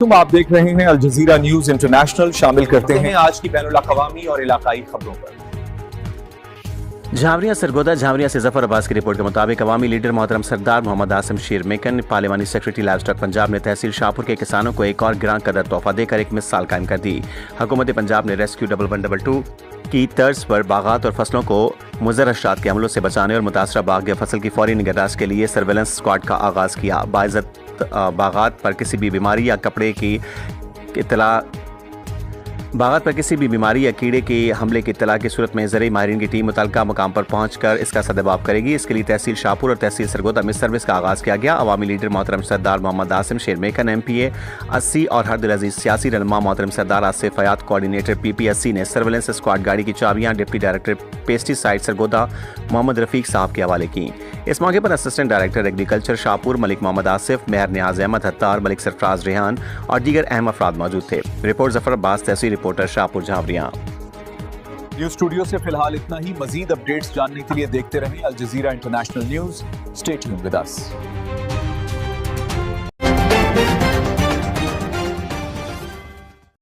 تم آپ دیکھ رہے ہیں الجزیرہ نیوز انٹرنیشنل. شامل کرتے ہیں آج کی بین الاقوامی اور علاقائی خبروں پر. جھاوریاں سرگودا جھاوریاں سے ظفر عباس کی رپورٹ کے مطابق عوامی لیڈر محترم سردار محمد عاصم شیر میکن پارلیمانی سیکرٹری لائف اسٹاک پنجاب نے تحصیل شاہپور کے کسانوں کو ایک اور گراں قدر تحفہ دے کر ایک مثال قائم کر دی. حکومت پنجاب نے ریسکیو 1122 کی طرز پر باغات اور فصلوں کو مضر اشرات کے حملوں سے بچانے اور متاثرہ باغ یا فصل کی فوری نگہداشت کے لیے سرویلنس اسکواڈ کا آغاز کیا. باعزت باغات پر کسی بھی بیماری یا کیڑے کے حملے کی اطلاع کی صورت میں زرعی ماہرین کی ٹیم متعلقہ مقام پر پہنچ کر اس کا سدباب کرے گی. اس کے لیے تحصیل شاہپور اور تحصیل سرگودا میں سروس کا آغاز کیا گیا. عوامی لیڈر محترم سردار محمد عاصم شیر میکن MP 80 اور ہر دل عزیز سیاسی رہنما محترم سردار آصف حیات کوآرڈینیٹر PP 80 نے سرویلنس اسکواڈ گاڑی کی چابیاں ڈپٹی ڈائریکٹر پیسٹی سائڈ سرگودا محمد رفیق صاحب کے حوالے کی. اس موقع پر اسسٹنٹ ڈائریکٹر ایگریکلچر شاہپور ملک محمد آصف، مہر نیاز احمد حتار، ملک سرفراز ریحان اور دیگر اہم افراد موجود تھے. رپورٹ ظفر عباس، تحصیل رپورٹر شاہپور جھاوریاں. نیوز اسٹوڈیو سے فی الحال اتنا ہی. مزید اپڈیٹس جاننے کے لیے دیکھتے رہیں Al Jazeera international news. Stay tuned with us.